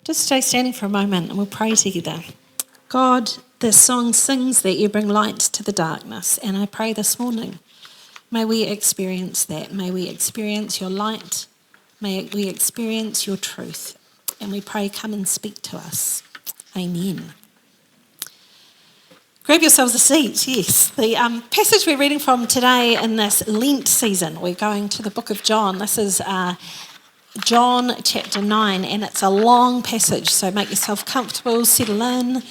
Just stay standing for a moment and we'll pray together. God, this song sings that you bring light to the darkness, and I pray this morning, may we experience that. May we experience your light. May we experience your truth. And we pray, come and speak to us. Amen. Grab yourselves a seat, yes. The passage we're reading from today in this Lent season, we're going to the book of John. This is John chapter 9, and it's a long passage, so make yourself comfortable, settle in,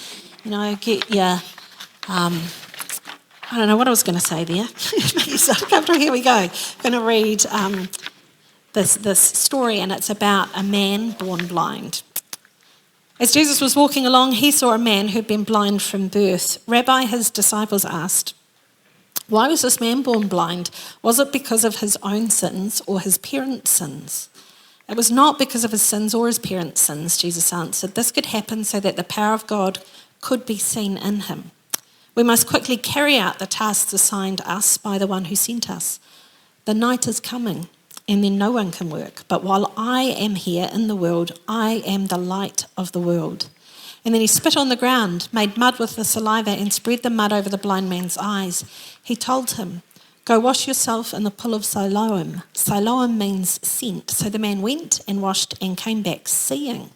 get your, I don't know what I was going to say there. Make yourself comfortable, here we go. I'm going to read this story, and it's about a man born blind. As Jesus was walking along, he saw a man who'd been blind from birth. Rabbi, his disciples asked, why was this man born blind? Was it because of his own sins or his parents' sins? It was not because of his sins or his parents' sins, Jesus answered. This could happen so that the power of God could be seen in him. We must quickly carry out the tasks assigned us by the one who sent us. The night is coming, and then no one can work. But while I am here in the world, I am the light of the world. And then he spit on the ground, made mud with the saliva, and spread the mud over the blind man's eyes. He told him, go wash yourself in the pool of Siloam. Siloam means sent. So the man went and washed and came back seeing.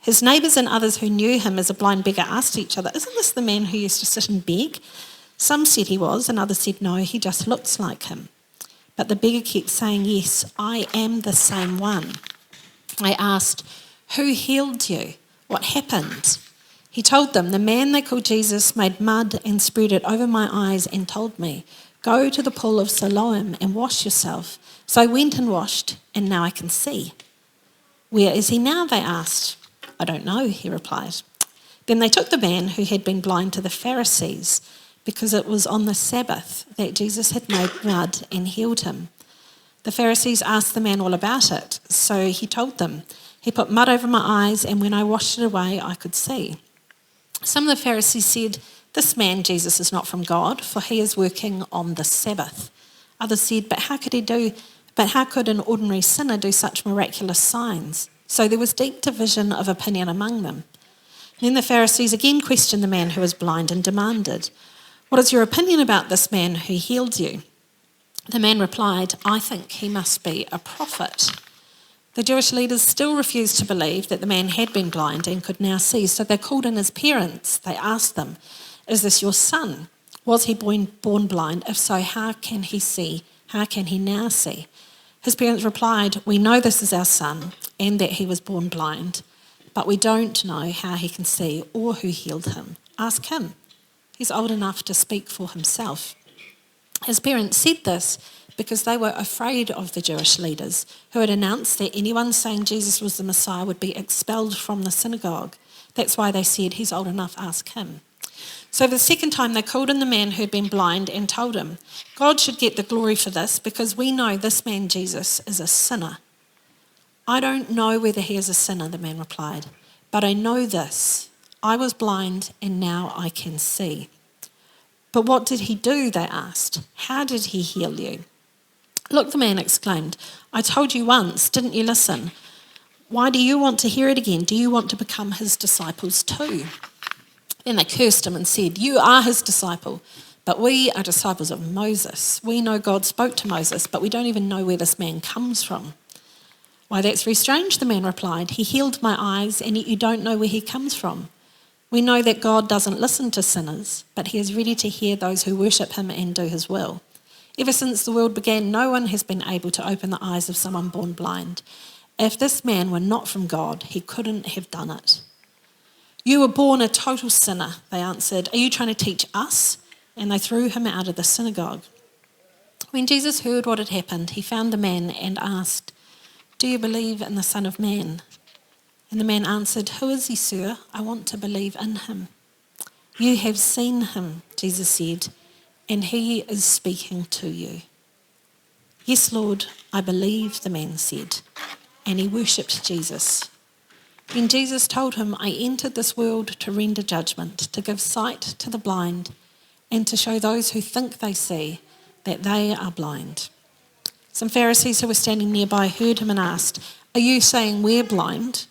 His neighbours and others who knew him as a blind beggar asked each other, isn't this the man who used to sit and beg? Some said he was, and others said no, he just looks like him. But the beggar kept saying, yes, I am the same one. I asked, who healed you? What happened? He told them, the man they called Jesus made mud and spread it over my eyes and told me, go to the pool of Siloam and wash yourself. So I went and washed, and now I can see. Where is he now? They asked. I don't know, he replied. Then they took the man who had been blind to the Pharisees, because it was on the Sabbath that Jesus had made mud and healed him. The Pharisees asked the man all about it, so he told them, he put mud over my eyes, and when I washed it away, I could see. Some of the Pharisees said, this man, Jesus, is not from God, for he is working on the Sabbath. Others said, but how could an ordinary sinner do such miraculous signs? So there was deep division of opinion among them. Then the Pharisees again questioned the man who was blind and demanded, what is your opinion about this man who healed you? The man replied, I think he must be a prophet. The Jewish leaders still refused to believe that the man had been blind and could now see, so they called in his parents. They asked them, is this your son? Was he born blind? If so, how can he see? How can he now see? His parents replied, we know this is our son and that he was born blind, but we don't know how he can see or who healed him. Ask him. He's old enough to speak for himself. His parents said this because they were afraid of the Jewish leaders who had announced that anyone saying Jesus was the Messiah would be expelled from the synagogue. That's why they said, he's old enough, ask him. So for the second time they called in the man who had been blind and told him, God should get the glory for this because we know this man Jesus is a sinner. I don't know whether he is a sinner, the man replied, but I know this. I was blind and now I can see. But what did he do, they asked. How did he heal you? Look, the man exclaimed, I told you once, didn't you listen? Why do you want to hear it again? Do you want to become his disciples too? Then they cursed him and said, you are his disciple, but we are disciples of Moses. We know God spoke to Moses, but we don't even know where this man comes from. Why, that's very strange, the man replied. He healed my eyes, and yet you don't know where he comes from. We know that God doesn't listen to sinners, but he is ready to hear those who worship him and do his will. Ever since the world began, no one has been able to open the eyes of someone born blind. If this man were not from God, he couldn't have done it. You were born a total sinner, they answered. Are you trying to teach us? And they threw him out of the synagogue. When Jesus heard what had happened, he found the man and asked, do you believe in the Son of Man? And the man answered, who is he, sir? I want to believe in him. You have seen him, Jesus said, and he is speaking to you. Yes, Lord, I believe, the man said, and he worshipped Jesus. Then Jesus told him, I entered this world to render judgment, to give sight to the blind, and to show those who think they see that they are blind. Some Pharisees who were standing nearby heard him and asked, are you saying we're blind?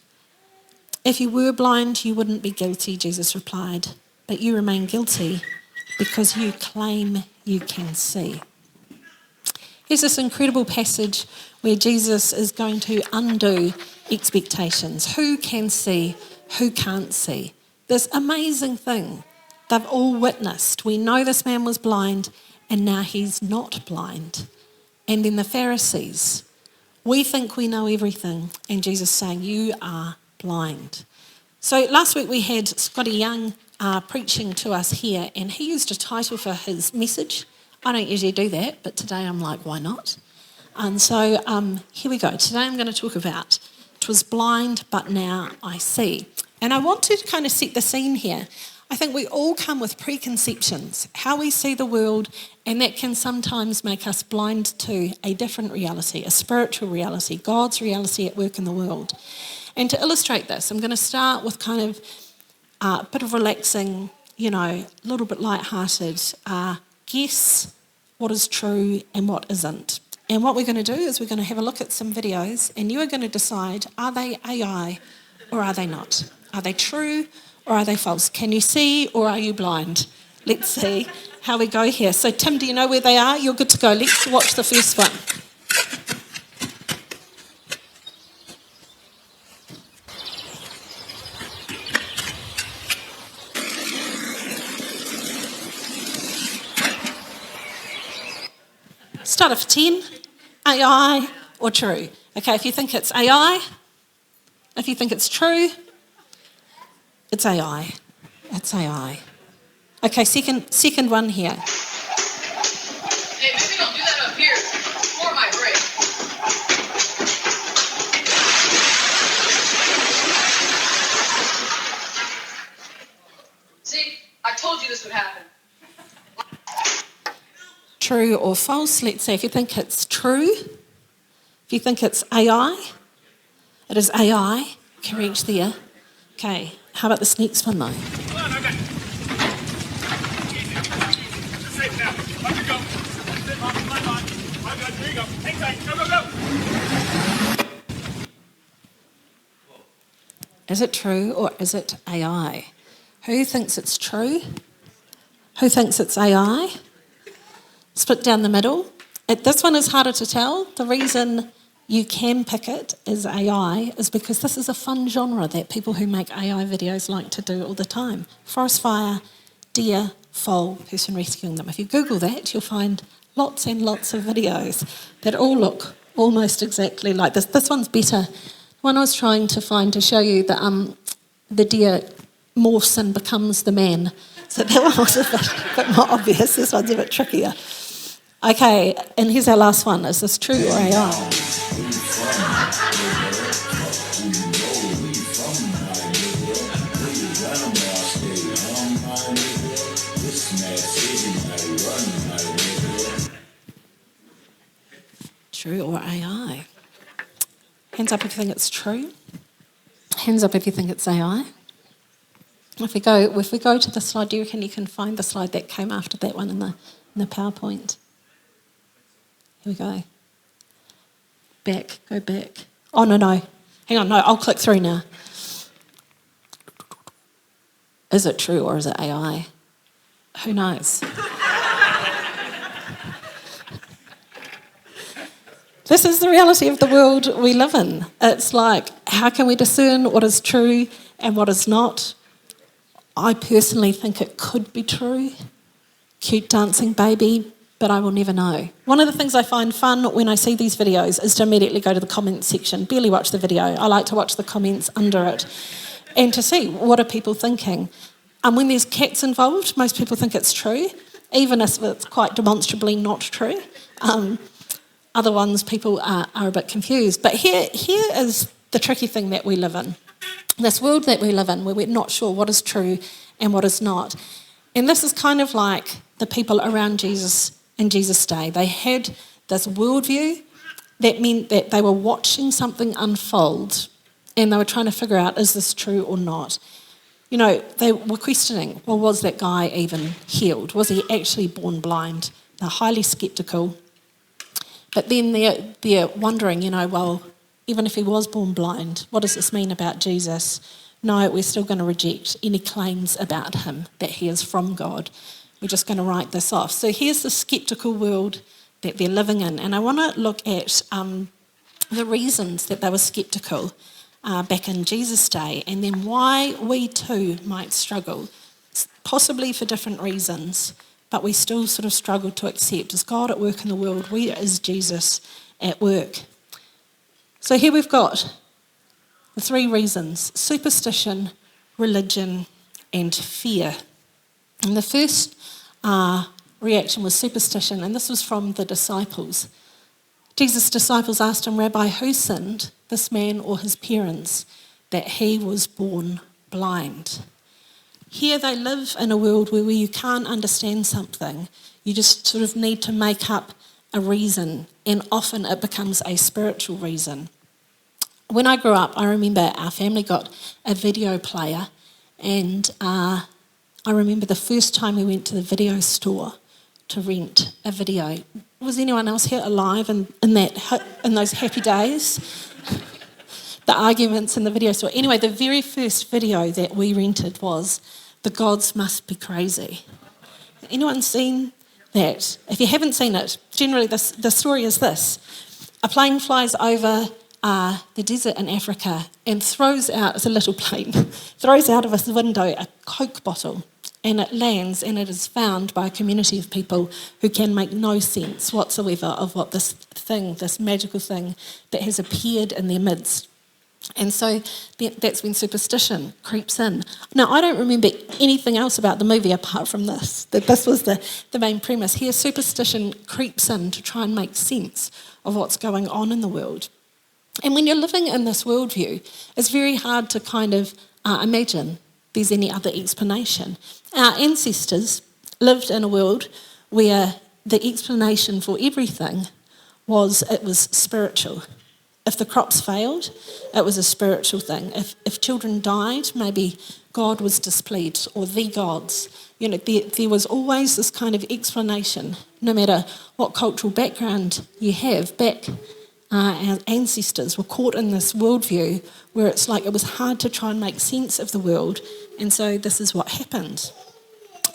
If you were blind, you wouldn't be guilty, Jesus replied. But you remain guilty because you claim you can see. Here's this incredible passage where Jesus is going to undo expectations. Who can see? Who can't see? This amazing thing they've all witnessed. We know this man was blind and now he's not blind. And then the Pharisees, we think we know everything, and Jesus saying, you are blind. So last week we had Scotty Young preaching to us here, and he used a title for his message. I don't usually do that, but today I'm like, why not? And so here we go. Today I'm going to talk about "'Twas blind, but now I see." And I want to kind of set the scene here. I think we all come with preconceptions, how we see the world, and that can sometimes make us blind to a different reality, a spiritual reality, God's reality at work in the world. And to illustrate this, I'm going to start with kind of a bit of relaxing, a little bit lighthearted, guess what is true and what isn't. And what we're going to do is we're going to have a look at some videos, and you are going to decide, are they AI or are they not? Are they true or are they false? Can you see or are you blind? Let's see how we go here. So Tim, do you know where they are? You're good to go. Let's watch the first one. Start off 10, AI or true. Okay, if you think it's AI, if you think it's true, it's AI. It's AI. Okay, second one here. Hey, maybe don't do that up here. For my break. See, I told you this would happen. True or false? Let's see if you think it's true. If you think it's AI, it is AI. Correct there. Okay, how about this next one though? Come on, I got you. Easy. You're safe now. Up you go. Sit on my line. I got you. Here you go. Hang tight. Go, go, go. Is it true or is it AI? Who thinks it's true? Who thinks it's AI? Split down the middle. This one is harder to tell. The reason you can pick it as AI is because this is a fun genre that people who make AI videos like to do all the time. Forest fire, deer, foal, person rescuing them. If you Google that, you'll find lots and lots of videos that all look almost exactly like this. This one's better. The one I was trying to find to show you that the deer morphs and becomes the man. So that one was a bit more obvious. This one's a bit trickier. Okay, and here's our last one. Is this true or AI? True or AI? Hands up if you think it's true. Hands up if you think it's AI. If we go to the slide, do you reckon you can find the slide that came after that one in the PowerPoint? Here we go. Back, go back. Oh, no. Hang on, no, I'll click through now. Is it true or is it AI? Who knows? This is the reality of the world we live in. It's like, how can we discern what is true and what is not? I personally think it could be true. Cute dancing baby, but I will never know. One of the things I find fun when I see these videos is to immediately go to the comments section. Barely watch the video. I like to watch the comments under it and to see what are people thinking. And when there's cats involved, most people think it's true, even if it's quite demonstrably not true. Other ones, people are a bit confused. But here is the tricky thing that we live in. This world that we live in where we're not sure what is true and what is not. And this is kind of like the people around Jesus in Jesus' day. They had this worldview that meant that they were watching something unfold and they were trying to figure out, is this true or not? You know, they were questioning, well, was that guy even healed? Was he actually born blind? They're highly sceptical. But then they're wondering, well, even if he was born blind, what does this mean about Jesus? no, we're still going to reject any claims about him, that he is from God. We're just going to write this off. So here's the sceptical world that they're living in. And I want to look at the reasons that they were sceptical back in Jesus' day, and then why we too might struggle, possibly for different reasons, but we still sort of struggle to accept, is God at work in the world? Where is Jesus at work? So here we've got the three reasons: superstition, religion, and fear. And the first reaction was superstition, and this was from the disciples. Jesus' disciples asked him, Rabbi, who sinned, this man or his parents, that he was born blind? Here they live in a world where you can't understand something. You just sort of need to make up a reason, and often it becomes a spiritual reason. When I grew up, I remember our family got a video player, and I remember the first time we went to the video store to rent a video. Was anyone else here alive in those happy days? The arguments in the video store. Anyway, the very first video that we rented was The Gods Must Be Crazy. Anyone seen that? If you haven't seen it, generally the story is this. A plane flies over the desert in Africa and throws out, it's a little plane, throws out of its window a Coke bottle, and it lands and it is found by a community of people who can make no sense whatsoever of what this thing, this magical thing that has appeared in their midst. And so that's when superstition creeps in. Now, I don't remember anything else about the movie apart from this, that this was the main premise. Here, superstition creeps in to try and make sense of what's going on in the world. And when you're living in this worldview, it's very hard to kind of imagine there's any other explanation. Our ancestors lived in a world where the explanation for everything was it was spiritual. If the crops failed, it was a spiritual thing. If children died, maybe God was displeased, or the gods. You know, there was always this kind of explanation, no matter what cultural background you have. Our ancestors were caught in this worldview where it's like it was hard to try and make sense of the world, and so this is what happened.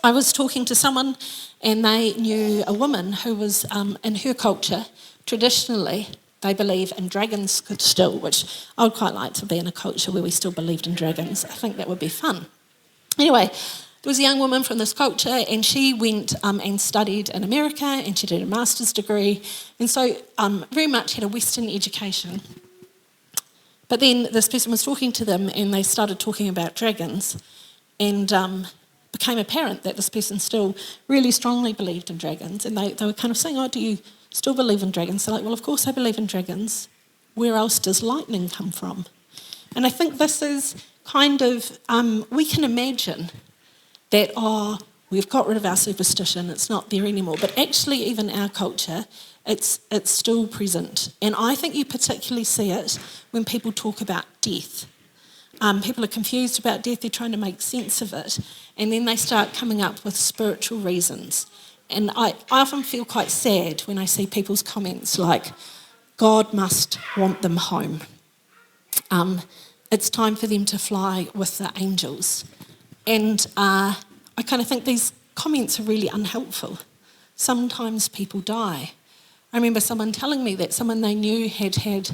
I was talking to someone, and they knew a woman who was, in her culture, traditionally, they believe in dragons still, which I would quite like to be in a culture where we still believed in dragons. I think that would be fun. Anyway, there was a young woman from this culture, and she went and studied in America, and she did a master's degree, and so very much had a Western education. But then this person was talking to them, and they started talking about dragons, and became apparent that this person still really strongly believed in dragons, and they were kind of saying, do you still believe in dragons? They're like, well, of course I believe in dragons. Where else does lightning come from? And I think this is kind of, we can imagine that, we've got rid of our superstition, it's not there anymore. But actually, even our culture, it's still present. And I think you particularly see it when people talk about death. People are confused about death, they're trying to make sense of it, and then they start coming up with spiritual reasons. And I often feel quite sad when I see people's comments like, God must want them home. It's time for them to fly with the angels. And I kind of think these comments are really unhelpful. Sometimes people die. I remember someone telling me that someone they knew had had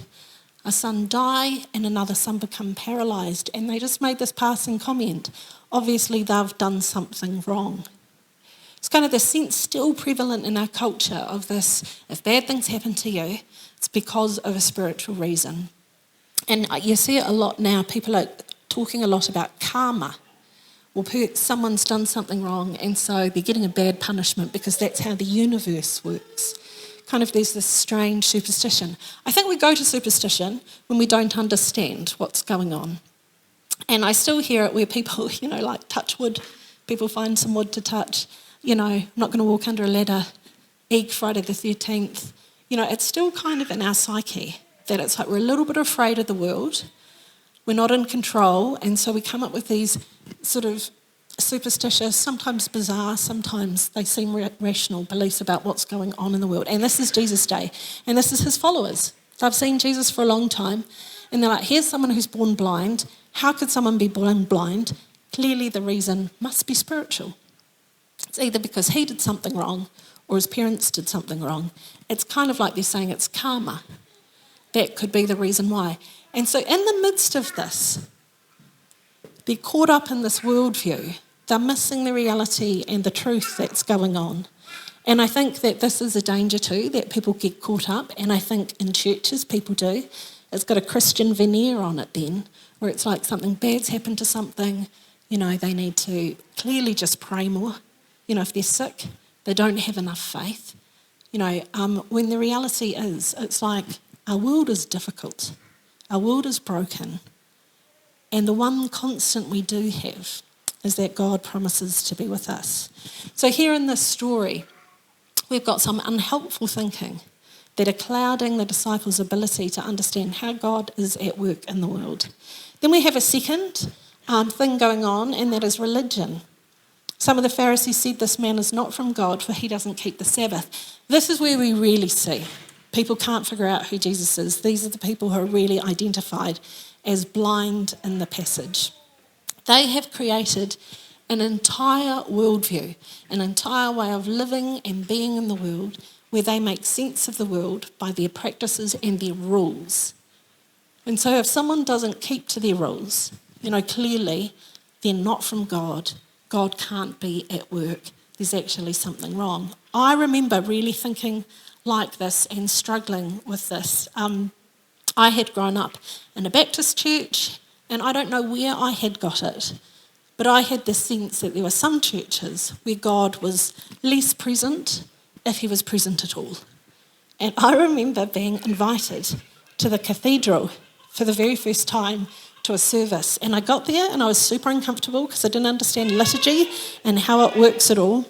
a son die and another son become paralysed, and they just made this passing comment. Obviously, they've done something wrong. It's kind of the sense still prevalent in our culture of this, if bad things happen to you, it's because of a spiritual reason. And you see it a lot now. People are talking a lot about karma. Well, someone's done something wrong, and so they're getting a bad punishment because that's how the universe works. Kind of there's this strange superstition. I think we go to superstition when we don't understand what's going on. And I still hear it where people, like touch wood. People find some wood to touch. I'm not going to walk under a ladder. Egg Friday the 13th. It's still kind of in our psyche that it's like we're a little bit afraid of the world. We're not in control, and so we come up with these sort of superstitious, sometimes bizarre, sometimes they seem rational beliefs about what's going on in the world. And this is Jesus' day, and this is his followers. They've seen Jesus for a long time, and they're like, here's someone who's born blind. How could someone be born blind? Clearly the reason must be spiritual. It's either because he did something wrong or his parents did something wrong. It's kind of like they're saying it's karma. That could be the reason why. And so in the midst of this, they're caught up in this worldview. They're missing the reality and the truth that's going on. And I think that this is a danger too, that people get caught up. And I think in churches people do. It's got a Christian veneer on it then, where it's like something bad's happened to something, they need to clearly just pray more. If they're sick, they don't have enough faith. When the reality is, it's like our world is difficult. Our world is broken. And the one constant we do have is that God promises to be with us. So here in this story, we've got some unhelpful thinking that are clouding the disciples' ability to understand how God is at work in the world. Then we have a second thing going on, and that is religion. Some of the Pharisees said this man is not from God, for he doesn't keep the Sabbath. This is where we really see people can't figure out who Jesus is. These are the people who are really identified as blind in the passage. They have created an entire worldview, an entire way of living and being in the world where they make sense of the world by their practices and their rules. And so if someone doesn't keep to their rules, clearly they're not from God. God can't be at work. There's actually something wrong. I remember really thinking like this and struggling with this. I had grown up in a Baptist church, and I don't know where I had got it, but I had the sense that there were some churches where God was less present if he was present at all. And I remember being invited to the cathedral for the very first time to a service, and I got there and I was super uncomfortable because I didn't understand liturgy and how it works at all.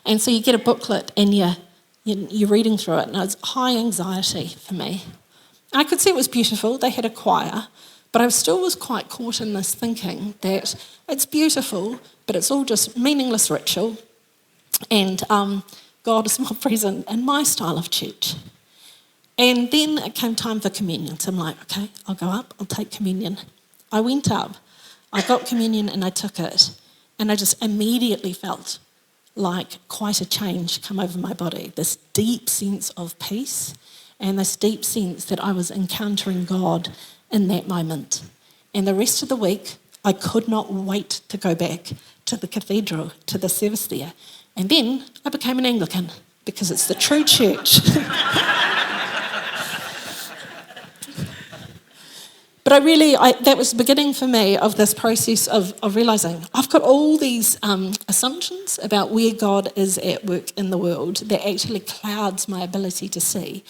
And so you get a booklet and you're reading through it, and it was high anxiety for me. I could see it was beautiful. They had a choir, but I still was quite caught in this thinking that it's beautiful, but it's all just meaningless ritual, and God is more present in my style of church. And then it came time for communion. So I'm like, okay, I'll go up, I'll take communion. I went up, I got communion and I took it, and I just immediately felt like quite a change come over my body, this deep sense of peace and this deep sense that I was encountering God in that moment. And the rest of the week, I could not wait to go back to the cathedral, to the service there. And then I became an Anglican because it's the true church. But that was the beginning for me of this process of realising I've got all these assumptions about where God is at work in the world that actually clouds my ability to see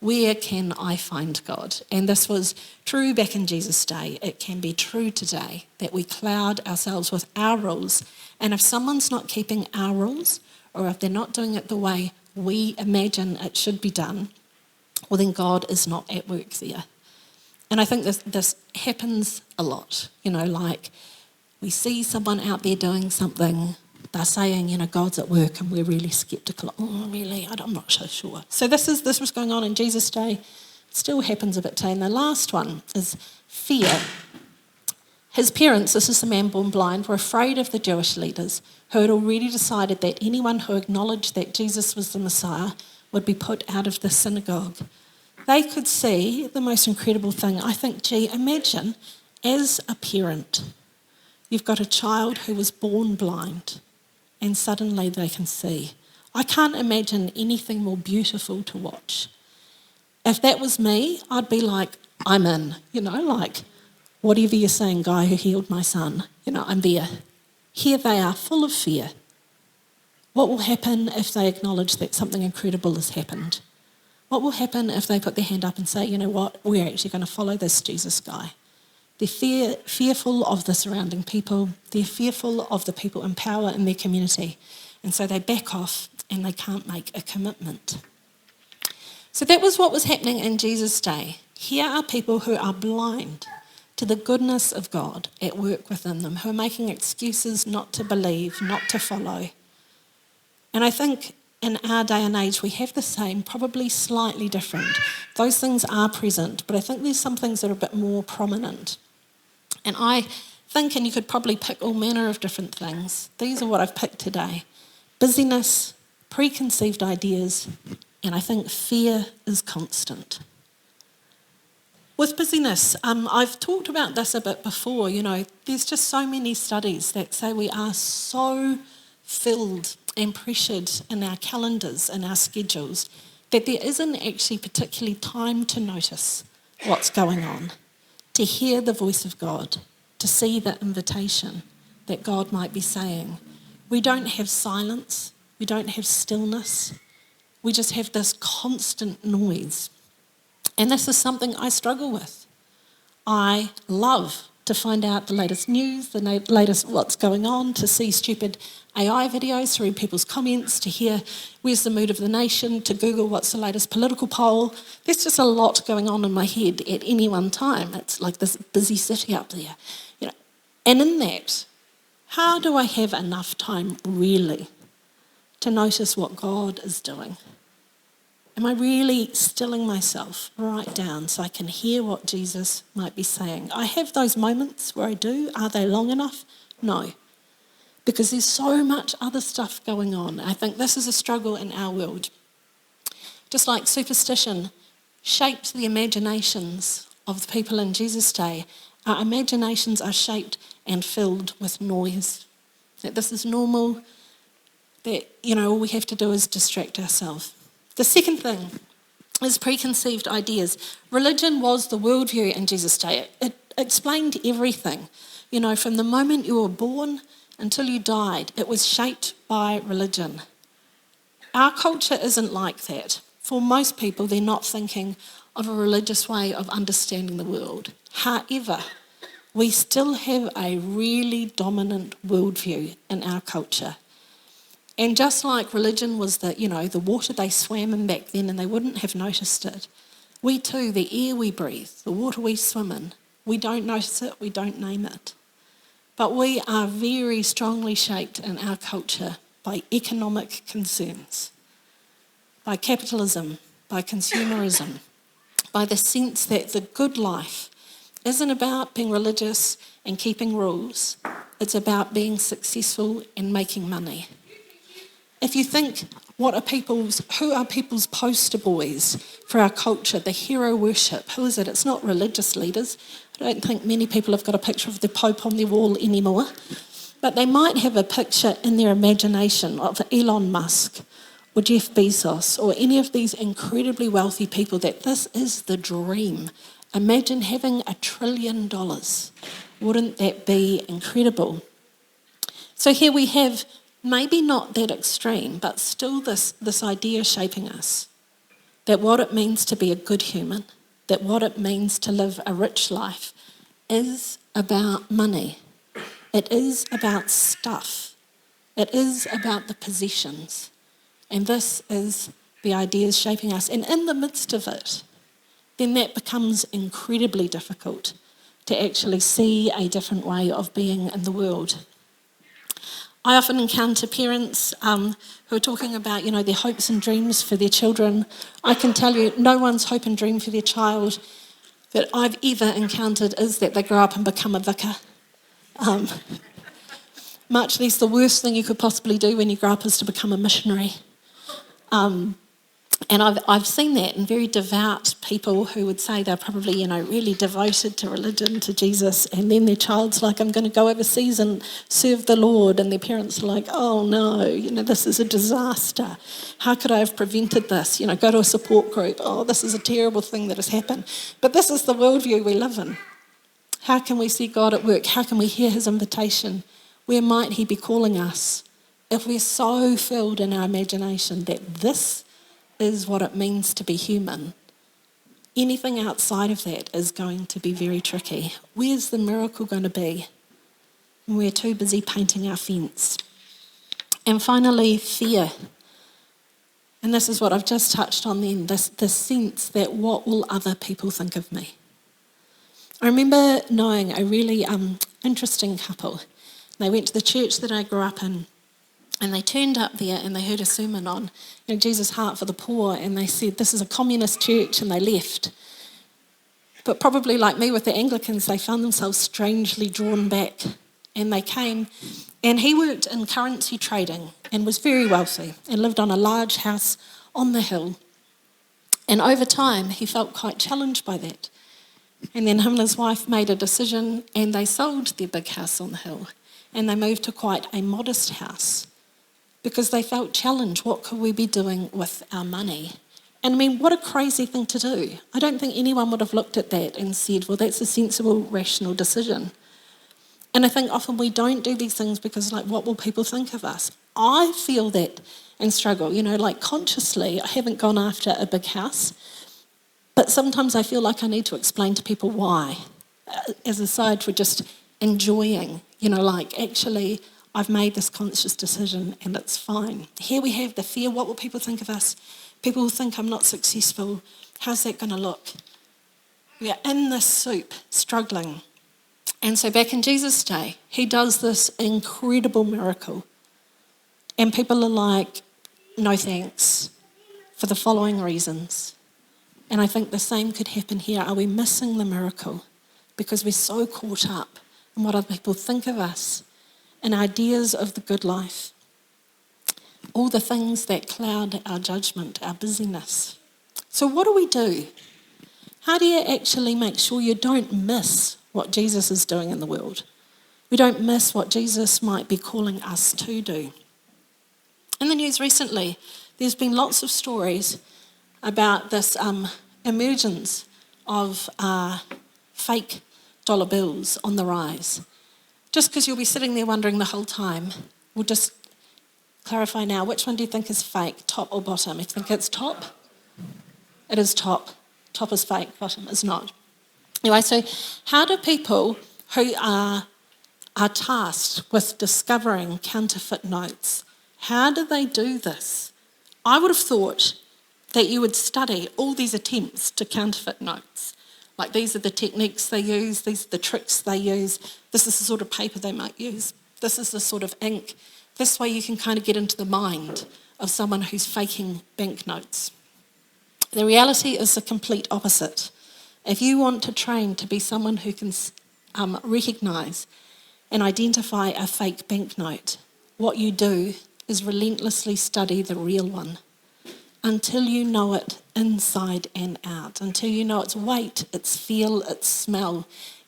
where can I find God. And this was true back in Jesus' day. It can be true today that we cloud ourselves with our rules. And if someone's not keeping our rules, or if they're not doing it the way we imagine it should be done, well then God is not at work there. And I think this happens a lot, like we see someone out there doing something, they're saying, God's at work, and we're really sceptical. Oh, really? I'm not so sure. So this was going on in Jesus' day. It still happens a bit today. And the last one is fear. His parents, this is the man born blind, were afraid of the Jewish leaders who had already decided that anyone who acknowledged that Jesus was the Messiah would be put out of the synagogue. They could see the most incredible thing. I think, imagine as a parent, you've got a child who was born blind and suddenly they can see. I can't imagine anything more beautiful to watch. If that was me, I'd be like, I'm in, like whatever you're saying, guy who healed my son, I'm there. Here they are, full of fear. What will happen if they acknowledge that something incredible has happened? What will happen if they put their hand up and say, you know what, we're actually going to follow this Jesus guy? They're fearful of the surrounding people. They're fearful of the people in power in their community. And so they back off and they can't make a commitment. So that was what was happening in Jesus' day. Here are people who are blind to the goodness of God at work within them, who are making excuses not to believe, not to follow. And I think in our day and age, we have the same, probably slightly different. Those things are present, but I think there's some things that are a bit more prominent. And I think, and you could probably pick all manner of different things. These are what I've picked today. Busyness, preconceived ideas, and I think fear is constant. With busyness, I've talked about this a bit before. There's just so many studies that say we are so filled and pressured in our calendars and our schedules that there isn't actually particularly time to notice what's going on, to hear the voice of God, to see the invitation that God might be saying. We don't have silence, we don't have stillness, we just have this constant noise. And this is something I struggle with. I love to find out the latest news, the latest what's going on, to see stupid AI videos, to read people's comments, to hear where's the mood of the nation, to Google what's the latest political poll. There's just a lot going on in my head at any one time. It's like this busy city up there. And in that, how do I have enough time really to notice what God is doing? Am I really stilling myself right down so I can hear what Jesus might be saying? I have those moments where I do. Are they long enough? No. Because there's so much other stuff going on. I think this is a struggle in our world. Just like superstition shaped the imaginations of the people in Jesus' day, our imaginations are shaped and filled with noise. That this is normal, that, all we have to do is distract ourselves. The second thing is preconceived ideas. Religion was the worldview in Jesus' day. It explained everything. From the moment you were born until you died, it was shaped by religion. Our culture isn't like that. For most people, they're not thinking of a religious way of understanding the world. However, we still have a really dominant worldview in our culture. And just like religion was the water they swam in back then and they wouldn't have noticed it, we too, the air we breathe, the water we swim in, we don't notice it, we don't name it. But we are very strongly shaped in our culture by economic concerns, by capitalism, by consumerism, by the sense that the good life isn't about being religious and keeping rules, it's about being successful and making money. If you think, who are people's poster boys for our culture, the hero worship? Who is it? It's not religious leaders. I don't think many people have got a picture of the Pope on their wall anymore. But they might have a picture in their imagination of Elon Musk or Jeff Bezos or any of these incredibly wealthy people, that this is the dream. Imagine having $1 trillion. Wouldn't that be incredible? So here we have, maybe not that extreme, but still this idea shaping us, that what it means to be a good human, that what it means to live a rich life is about money. It is about stuff. It is about the possessions. And this is the ideas shaping us. And in the midst of it, then that becomes incredibly difficult to actually see a different way of being in the world. I often encounter parents who are talking about, their hopes and dreams for their children. I can tell you, no one's hope and dream for their child that I've ever encountered is that they grow up and become a vicar. Much less the worst thing you could possibly do when you grow up is to become a missionary. And I've seen that in very devout people who would say they're probably, really devoted to religion, to Jesus, and then their child's like, I'm going to go overseas and serve the Lord, and their parents are like, oh no, this is a disaster. How could I have prevented this? Go to a support group. Oh, this is a terrible thing that has happened. But this is the worldview we live in. How can we see God at work? How can we hear his invitation? Where might he be calling us? If we're so filled in our imagination that this is what it means to be human, anything outside of that is going to be very tricky. Where's the miracle going to be? We're too busy painting our fence. And finally, fear. And this is what I've just touched on then, this sense that what will other people think of me? I remember knowing a really interesting couple. They went to the church that I grew up in, and they turned up there and they heard a sermon on Jesus' heart for the poor, and they said, this is a communist church, and they left. But probably like me with the Anglicans, they found themselves strangely drawn back. And they came, and he worked in currency trading and was very wealthy and lived on a large house on the hill. And over time, he felt quite challenged by that. And then him and his wife made a decision, and they sold their big house on the hill, and they moved to quite a modest house because they felt challenged. What could we be doing with our money? And I mean, what a crazy thing to do. I don't think anyone would have looked at that and said, well, that's a sensible, rational decision. And I think often we don't do these things because, like, what will people think of us? I feel that and struggle, like consciously. I haven't gone after a big house, but sometimes I feel like I need to explain to people why, as a side for just enjoying, like actually I've made this conscious decision and it's fine. Here we have the fear. What will people think of us? People will think I'm not successful. How's that going to look? We are in this soup, struggling. And so back in Jesus' day, he does this incredible miracle. And people are like, no thanks, for the following reasons. And I think the same could happen here. Are we missing the miracle because we're so caught up in what other people think of us and ideas of the good life? All the things that cloud our judgment, our busyness. So what do? How do you actually make sure you don't miss what Jesus is doing in the world? We don't miss what Jesus might be calling us to do. In the news recently, there's been lots of stories about this emergence of fake dollar bills on the rise. Just because you'll be sitting there wondering the whole time, we'll just clarify now, which one do you think is fake, top or bottom? If you think it's top, it is top. Top is fake, bottom is not. Anyway, so how do people who are tasked with discovering counterfeit notes, how do they do this? I would have thought that you would study all these attempts to counterfeit notes. Like, these are the techniques they use, these are the tricks they use, this is the sort of paper they might use, this is the sort of ink. This way you can kind of get into the mind of someone who's faking banknotes. The reality is the complete opposite. If you want to train to be someone who can recognise and identify a fake banknote, what you do is relentlessly study the real one until you know it inside and out, until you know its weight, its feel, its smell,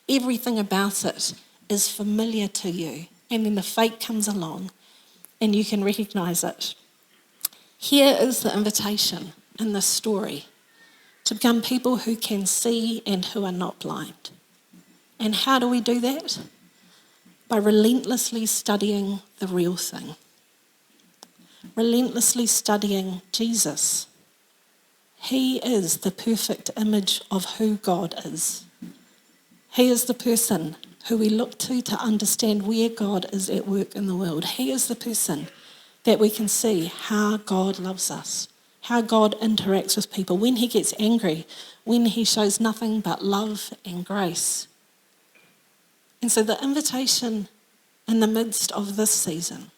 everything about it is familiar to you. And then the fake comes along and you can recognise it. Here is the invitation in this story to become people who can see and who are not blind. And how do we do that? By relentlessly studying the real thing. Relentlessly studying Jesus. He is the perfect image of who God is. He is the person who we look to understand where God is at work in the world. He is the person that we can see how God loves us, how God interacts with people, when he gets angry, when he shows nothing but love and grace. And so the invitation in the midst of this season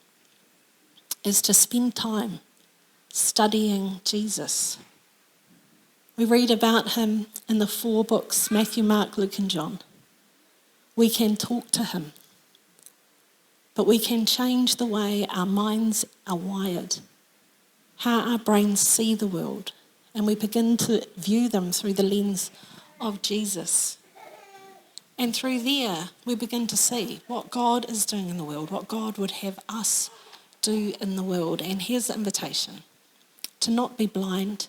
is to spend time studying Jesus. We read about him in the 4 books, Matthew, Mark, Luke, and John. We can talk to him, but we can change the way our minds are wired, how our brains see the world, and we begin to view them through the lens of Jesus. And through there, we begin to see what God is doing in the world, what God would have us do in the world. And here's the invitation: to not be blinded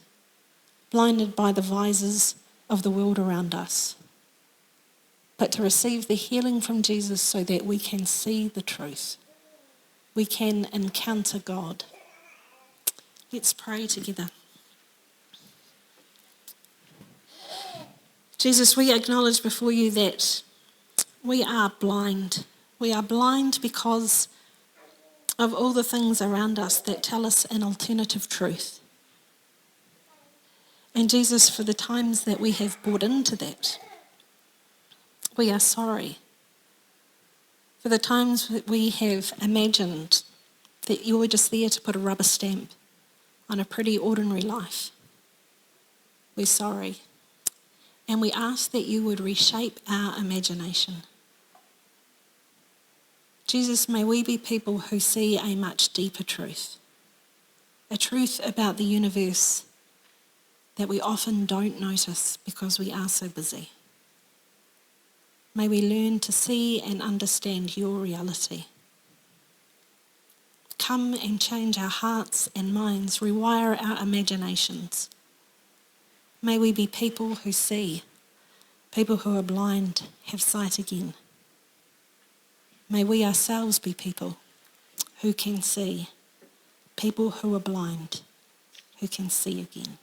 by the vices of the world around us, but to receive the healing from Jesus so that we can see the truth. We can encounter God. Let's pray together. Jesus, we acknowledge before you that we are blind. We are blind because of all the things around us that tell us an alternative truth. And Jesus, for the times that we have bought into that, we are sorry. For the times that we have imagined that you were just there to put a rubber stamp on a pretty ordinary life, we're sorry. And we ask that you would reshape our imagination. Jesus, may we be people who see a much deeper truth, a truth about the universe that we often don't notice because we are so busy. May we learn to see and understand your reality. Come and change our hearts and minds, rewire our imaginations. May we be people who see, people who are blind have sight again. May we ourselves be people who can see, people who are blind who can see again.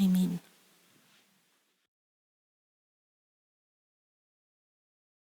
Amen.